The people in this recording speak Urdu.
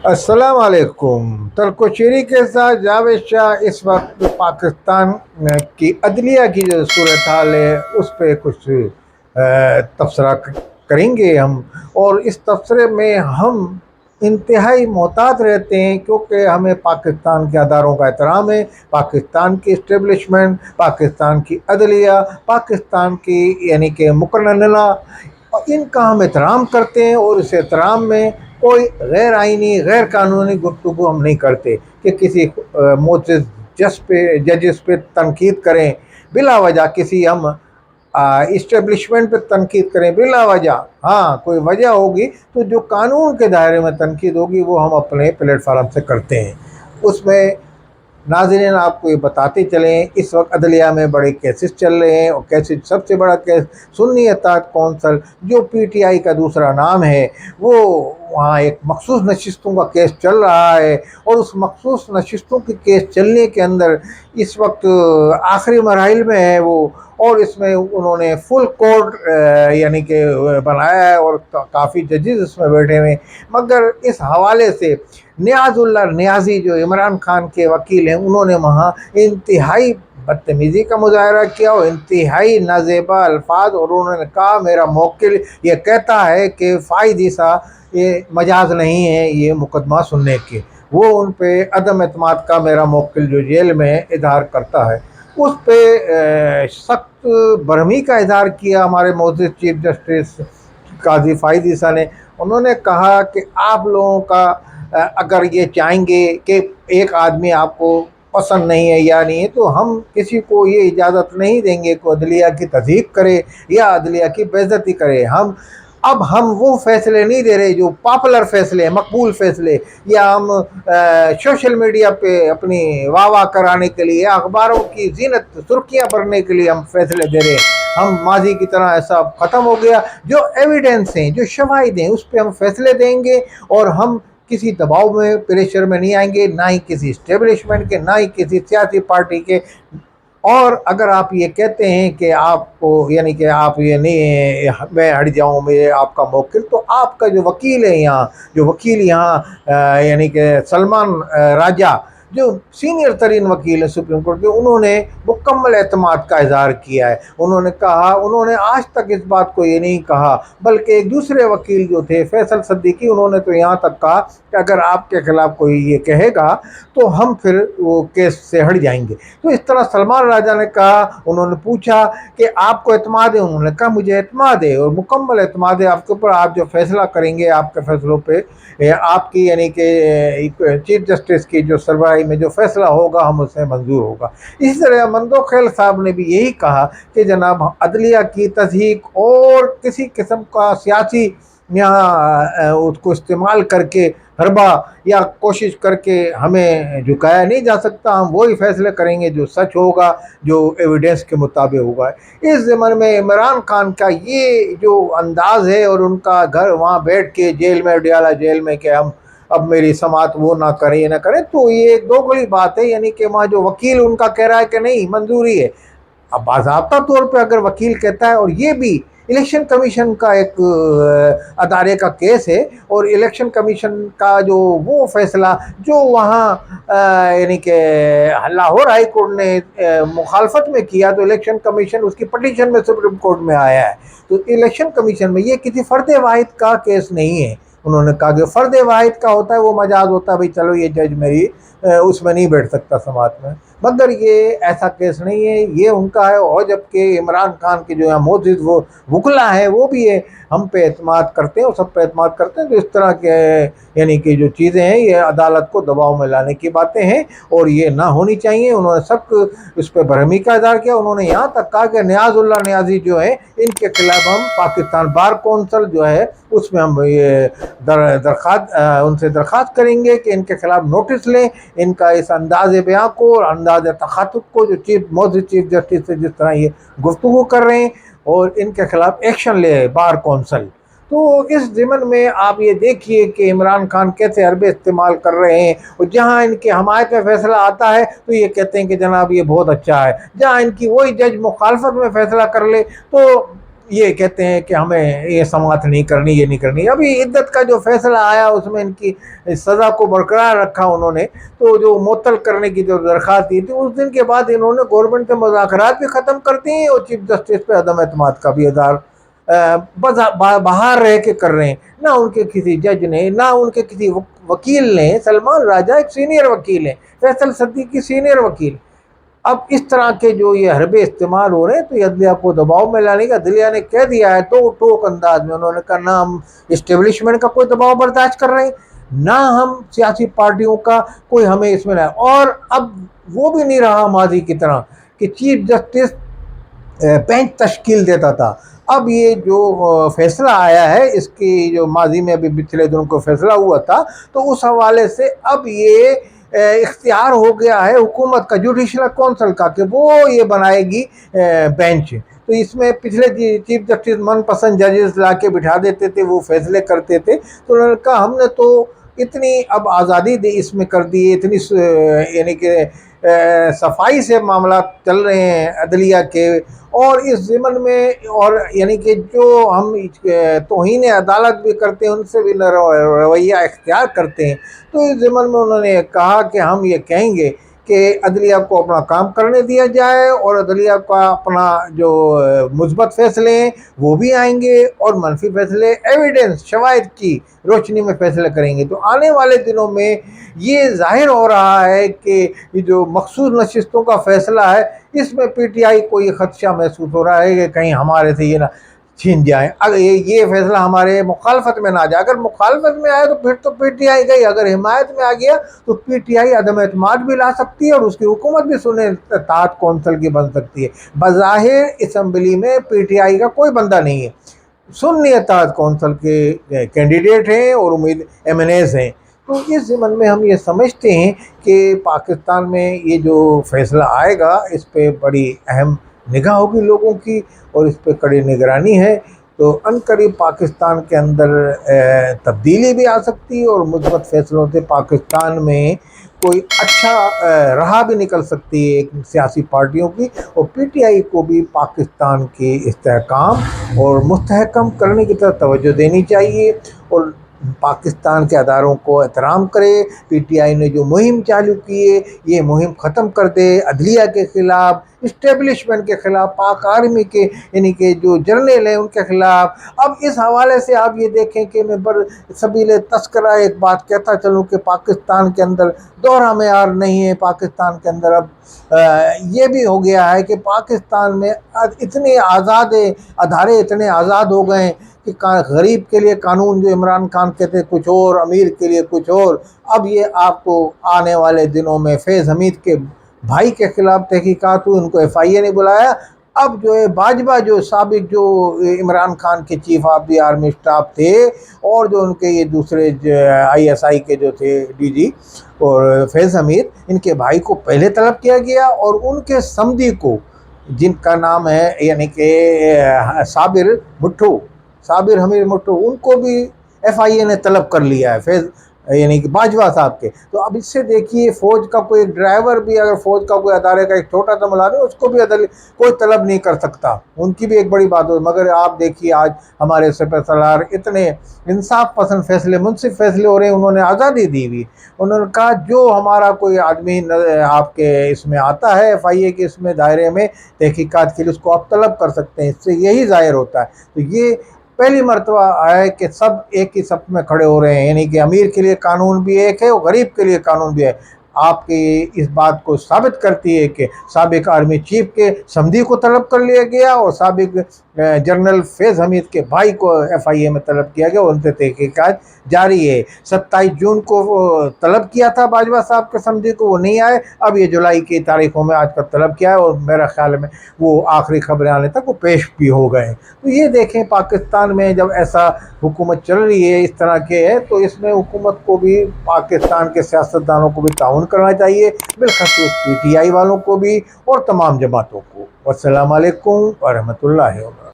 السلام علیکم۔ ترک شیری کے ساتھ جاوید شاہ اس وقت پاکستان کی عدلیہ کی جو صورتحال ہے اس پہ کچھ تبصرہ کریں گے ہم، اور اس تبصرے میں ہم انتہائی محتاط رہتے ہیں کیونکہ ہمیں پاکستان کے اداروں کا احترام ہے، پاکستان کی اسٹیبلشمنٹ، پاکستان کی عدلیہ، پاکستان کی یعنی کہ مقننہ، ان کا ہم احترام کرتے ہیں، اور اس احترام میں کوئی غیر آئینی غیر قانونی گفتگو ہم نہیں کرتے کہ کسی معزز ججز پہ تنقید کریں بلا وجہ، کسی ہم اسٹیبلشمنٹ پہ تنقید کریں بلا وجہ۔ ہاں کوئی وجہ ہوگی تو جو قانون کے دائرے میں تنقید ہوگی وہ ہم اپنے پلیٹ فارم سے کرتے ہیں۔ اس میں ناظرین آپ کو یہ بتاتے چلیں، اس وقت عدلیہ میں بڑے کیسز چل رہے ہیں، اور کیسز سب سے بڑا کیس سنی اتحاد کونسل جو پی ٹی آئی کا دوسرا نام ہے، وہ وہاں ایک مخصوص نشستوں کا کیس چل رہا ہے، اور اس مخصوص نشستوں کے کیس چلنے کے اندر اس وقت آخری مراحل میں ہے وہ، اور اس میں انہوں نے فل کورٹ یعنی کہ بنایا ہے، اور کافی ججز اس میں بیٹھے ہوئے ہیں۔ مگر اس حوالے سے نیاز اللہ نیازی جو عمران خان کے وکیل ہیں، انہوں نے وہاں انتہائی بدتمیزی کا مظاہرہ کیا اور انتہائی نازیبا الفاظ، اور انہوں نے کہا میرا موکل یہ کہتا ہے کہ فائد عیسیٰ یہ مجاز نہیں ہے یہ مقدمہ سننے کے، وہ ان پہ عدم اعتماد کا میرا موکل جو جیل میں اظہار کرتا ہے، اس پہ سخت برہمی کا اظہار کیا ہمارے معزز چیف جسٹس قاضی فائد عیسیٰ نے۔ انہوں نے کہا کہ آپ لوگوں کا اگر یہ چاہیں گے کہ ایک آدمی آپ کو پسند نہیں ہے یا نہیں ہے، تو ہم کسی کو یہ اجازت نہیں دیں گے کہ عدلیہ کی تضحیک کرے یا عدلیہ کی بے عزتی کرے۔ اب ہم وہ فیصلے نہیں دے رہے جو پاپولر فیصلے، مقبول فیصلے، یا ہم سوشل میڈیا پہ اپنی واہ واہ کرانے کے لیے، اخباروں کی زینت سرخیاں بھرنے کے لیے ہم فیصلے دے رہے ہیں۔ ہم ماضی کی طرح ایسا ختم ہو گیا، جو ایویڈنس ہیں، جو شواہد ہیں، اس پہ ہم فیصلے دیں گے، اور ہم کسی دباؤ میں پریشر میں نہیں آئیں گے، نہ ہی کسی اسٹیبلشمنٹ کے، نہ ہی کسی سیاسی پارٹی کے۔ اور اگر آپ یہ کہتے ہیں کہ آپ کو یعنی کہ آپ یہ نہیں میں ہٹ جاؤں میں آپ کا موکل، تو آپ کا جو وکیل ہے یہاں، جو وکیل یہاں یعنی کہ سلمان راجہ جو سینئر ترین وکیل ہے سپریم کورٹ کے، انہوں نے مکمل اعتماد کا اظہار کیا ہے۔ انہوں نے کہا، انہوں نے آج تک اس بات کو یہ نہیں کہا، بلکہ ایک دوسرے وکیل جو تھے فیصل صدیقی، انہوں نے تو یہاں تک کہا کہ اگر آپ کے خلاف کوئی یہ کہے گا تو ہم پھر وہ کیس سے ہٹ جائیں گے۔ تو اس طرح سلمان راجہ نے کہا، انہوں نے پوچھا کہ آپ کو اعتماد ہے؟ انہوں نے کہا مجھے اعتماد ہے، اور مکمل اعتماد ہے آپ کے اوپر، آپ جو فیصلہ کریں گے آپ کے فیصلوں پہ آپ کی یعنی کہ چیف جسٹس کی جو سربراہی میں جو فیصلہ ہوگا ہم اسے منظور ہوگا۔ اسی طرح مندوخیل صاحب نے بھی یہی کہا کہ جناب عدلیہ کی تضحیک اور کسی قسم کا سیاسی یہاں اس کو استعمال کر کے حربہ یا کوشش کر کے ہمیں جھکایا نہیں جا سکتا۔ ہم وہی فیصلے کریں گے جو سچ ہوگا، جو ایویڈنس کے مطابق ہوگا۔ اس ضمن میں عمران خان کا یہ جو انداز ہے، اور ان کا گھر وہاں بیٹھ کے جیل میں ڈیالہ جیل میں کہ ہم اب میری سماعت وہ نہ کریں یہ نہ کریں، تو یہ دوغلی بات ہے۔ یعنی کہ وہاں جو وکیل ان کا کہہ رہا ہے کہ نہیں منظوری ہے، اب باضابطہ طور پہ اگر وکیل کہتا ہے، اور یہ بھی الیکشن کمیشن کا ایک ادارے کا کیس ہے، اور الیکشن کمیشن کا جو وہ فیصلہ جو وہاں یعنی کہ لاہور ہائی کورٹ نے مخالفت میں کیا، تو الیکشن کمیشن اس کی پٹیشن میں سپریم کورٹ میں آیا ہے، تو الیکشن کمیشن میں یہ کسی فرد واحد کا کیس نہیں ہے۔ انہوں نے کہا کہ فرد واحد کا ہوتا ہے وہ مجاز ہوتا ہے، بھئی چلو یہ جج میری اس میں نہیں بیٹھ سکتا سماعت میں، مگر یہ ایسا کیس نہیں ہے، یہ ان کا ہے۔ اور جبکہ عمران خان کے جو ہے معزز وہ وکلا ہیں، وہ بھی ہے ہم پہ اعتماد کرتے ہیں اور سب پہ اعتماد کرتے ہیں، تو اس طرح کے یعنی کہ جو چیزیں ہیں یہ عدالت کو دباؤ میں لانے کی باتیں ہیں، اور یہ نہ ہونی چاہیے۔ انہوں نے سب اس پہ برہمی کا اظہار کیا۔ انہوں نے یہاں تک کہا کہ نیاز اللہ نیازی جو ہے ان کے خلاف ہم پاکستان بار کونسل جو ہے اس میں ہم یہ ان سے درخواست کریں گے کہ ان کے خلاف نوٹس لیں، ان کا اس انداز بیان کو اور انداز تخاطب کو جو معزز چیف جسٹس سے جس طرح یہ گفتگو کر رہے ہیں، اور ان کے خلاف ایکشن لے بار کونسل۔ تو اس ضمن میں آپ یہ دیکھیے کہ عمران خان کیسے حربے استعمال کر رہے ہیں، اور جہاں ان کے حمایت میں فیصلہ آتا ہے تو یہ کہتے ہیں کہ جناب یہ بہت اچھا ہے، جہاں ان کی وہی جج مخالفت میں فیصلہ کر لے تو یہ کہتے ہیں کہ ہمیں یہ سماعت نہیں کرنی، یہ نہیں کرنی۔ ابھی عدت کا جو فیصلہ آیا اس میں ان کی سزا کو برقرار رکھا انہوں نے، تو جو معطل کرنے کی جو درخواست دی تھی اس دن کے بعد انہوں نے گورنمنٹ کے مذاکرات بھی ختم کر دیے اور چیف جسٹس پہ عدم اعتماد کا بھی اظہار باہر رہ کے کر رہے ہیں۔ نہ ان کے کسی جج نے، نہ ان کے کسی وکیل نے۔ سلمان راجہ ایک سینئر وکیل ہیں، فیصل صدیقی سینئر وکیل۔ اب اس طرح کے جو یہ حربے استعمال ہو رہے ہیں تو یہ عدلیہ کو دباؤ میں لانے کا، عدلیہ نے کہہ دیا ہے تو ٹوک انداز میں انہوں نے کہا نہ ہم اسٹیبلشمنٹ کا کوئی دباؤ برداشت کر رہے ہیں، نہ ہم سیاسی پارٹیوں کا کوئی ہمیں اس میں نہ۔ اور اب وہ بھی نہیں رہا ماضی کی طرح کہ چیف جسٹس بینچ تشکیل دیتا تھا۔ اب یہ جو فیصلہ آیا ہے اس کی جو ماضی میں ابھی پچھلے دنوں کو فیصلہ ہوا تھا تو اس حوالے سے اب یہ اختیار ہو گیا ہے حکومت کا، جوڈیشل کونسل کا، کہ وہ یہ بنائے گی بینچ۔ تو اس میں پچھلے چیف جسٹس من پسند ججز لا کے بٹھا دیتے تھے، وہ فیصلے کرتے تھے۔ تو انہوں نے کہا ہم نے تو اتنی اب آزادی دی اس میں کر دی، اتنی یعنی کہ صفائی سے معاملات چل رہے ہیں عدلیہ کے، اور اس ضمن میں اور یعنی کہ جو ہم توہین عدالت بھی کرتے ہیں ان سے بھی رویہ اختیار کرتے ہیں۔ تو اس ضمن میں انہوں نے کہا کہ ہم یہ کہیں گے کہ عدلیہ کو اپنا کام کرنے دیا جائے، اور عدلیہ کا اپنا جو مثبت فیصلے ہیں وہ بھی آئیں گے، اور منفی فیصلے ایویڈنس شواہد کی روشنی میں فیصلے کریں گے۔ تو آنے والے دنوں میں یہ ظاہر ہو رہا ہے کہ یہ جو مخصوص نشستوں کا فیصلہ ہے اس میں پی ٹی آئی کو یہ خدشہ محسوس ہو رہا ہے کہ کہیں ہمارے سے یہ نہ چھین جائیں، اگر یہ فیصلہ ہمارے مخالفت میں نہ جائے۔ اگر مخالفت میں آئے تو پھر تو پی ٹی آئی گئی، اگر حمایت میں آ گیا تو پی ٹی آئی عدم اعتماد بھی لا سکتی ہے اور اس کی حکومت بھی سنے اطاعت کونسل کی بن سکتی ہے۔ بظاہر اسمبلی میں پی ٹی آئی کا کوئی بندہ نہیں ہے، سنی اطاعت کونسل کے کینڈیڈیٹ ہیں اور امید ایم این ایز ہیں۔ تو اس ضمن میں ہم یہ سمجھتے ہیں کہ پاکستان میں یہ جو فیصلہ آئے گا اس پہ بڑی اہم نگاہ ہوگی لوگوں کی، اور اس پہ کڑی نگرانی ہے۔ تو عنقریب پاکستان کے اندر تبدیلی بھی آ سکتی ہے، اور مثبت فیصلوں سے پاکستان میں کوئی اچھا راہ بھی نکل سکتی ہے ایک سیاسی پارٹیوں کی، اور پی ٹی آئی کو بھی پاکستان کے استحکام اور مستحکم کرنے کی طرف توجہ دینی چاہیے، اور پاکستان کے اداروں کو احترام کرے۔ پی ٹی آئی نے جو مہم چالو کی ہے یہ مہم ختم کر دے، عدلیہ کے خلاف، اسٹیبلشمنٹ کے خلاف، پاک آرمی کے یعنی کہ جو جرنیل ہیں ان کے خلاف۔ اب اس حوالے سے آپ یہ دیکھیں کہ میں سبیل تذکرہ ایک بات کہتا چلوں کہ پاکستان کے اندر دوہرا معیار نہیں ہے۔ پاکستان کے اندر اب یہ بھی ہو گیا ہے کہ پاکستان میں اتنے آزاد ادارے اتنے آزاد ہو گئے ہیں کہ غریب کے لیے قانون جو عمران خان کہتے کچھ اور، امیر کے لیے کچھ اور۔ اب یہ آپ کو آنے والے دنوں میں فیض حمید کے بھائی کے خلاف تحقیقات ہوئی، ان کو ایف آئی اے نے بلایا۔ اب جو ہے باجوہ جو سابق جو عمران خان کے chief of the army staff تھے، اور جو ان کے یہ دوسرے آئی ایس آئی کے جو تھے ڈی جی اور فیض حمید، ان کے بھائی کو پہلے طلب کیا گیا، اور ان کے سمدھی کو جن کا نام ہے یعنی کہ صابر حمید بھٹو، ان کو بھی ایف آئی اے نے طلب کر لیا ہے، فیض یعنی کہ باجوہ صاحب کے۔ تو اب اس سے دیکھیے فوج کا کوئی ڈرائیور بھی، اگر فوج کا کوئی ادارے کا ایک چھوٹا سا ملازم، اس کو بھی کوئی طلب نہیں کر سکتا، ان کی بھی ایک بڑی بات ہو۔ مگر آپ دیکھیے آج ہمارے سپہ سالار اتنے انصاف پسند فیصلے، منصف فیصلے ہو رہے ہیں، انہوں نے آزادی دی ہوئی، انہوں نے کہا جو ہمارا کوئی آدمی آپ کے اس میں آتا ہے ایف آئی اے کے اس میں دائرے میں تحقیقات کے لیے، اس کو آپ طلب کر سکتے ہیں۔ اس سے یہی ظاہر ہوتا ہے۔ تو یہ پہلی مرتبہ ہے کہ سب ایک ہی صف میں کھڑے ہو رہے ہیں، یعنی کہ امیر کے لیے قانون بھی ایک ہے اور غریب کے لیے قانون بھی ہے۔ آپ کی اس بات کو ثابت کرتی ہے کہ سابق آرمی چیف کے سمدھی کو طلب کر لیا گیا، اور سابق جنرل فیض حمید کے بھائی کو ایف آئی اے میں طلب کیا گیا، اور ان سے تحقیقات جاری ہے۔ 27 جون کو طلب کیا تھا باجوہ صاحب کے سمدھی کو، وہ نہیں آئے، اب یہ جولائی کی تاریخوں میں آج تک طلب کیا ہے، اور میرا خیال میں وہ آخری خبریں آنے تک وہ پیش بھی ہو گئے ہیں۔ تو یہ دیکھیں پاکستان میں جب ایسا حکومت چل رہی ہے اس طرح کے ہے، تو اس میں حکومت کو بھی، پاکستان کے سیاستدانوں کو بھی تعاون کرنا چاہیے، بالخصوص پی ٹی آئی والوں کو بھی اور تمام جماعتوں کو۔ والسلام علیکم ورحمۃ اللہ وبرکاتہ۔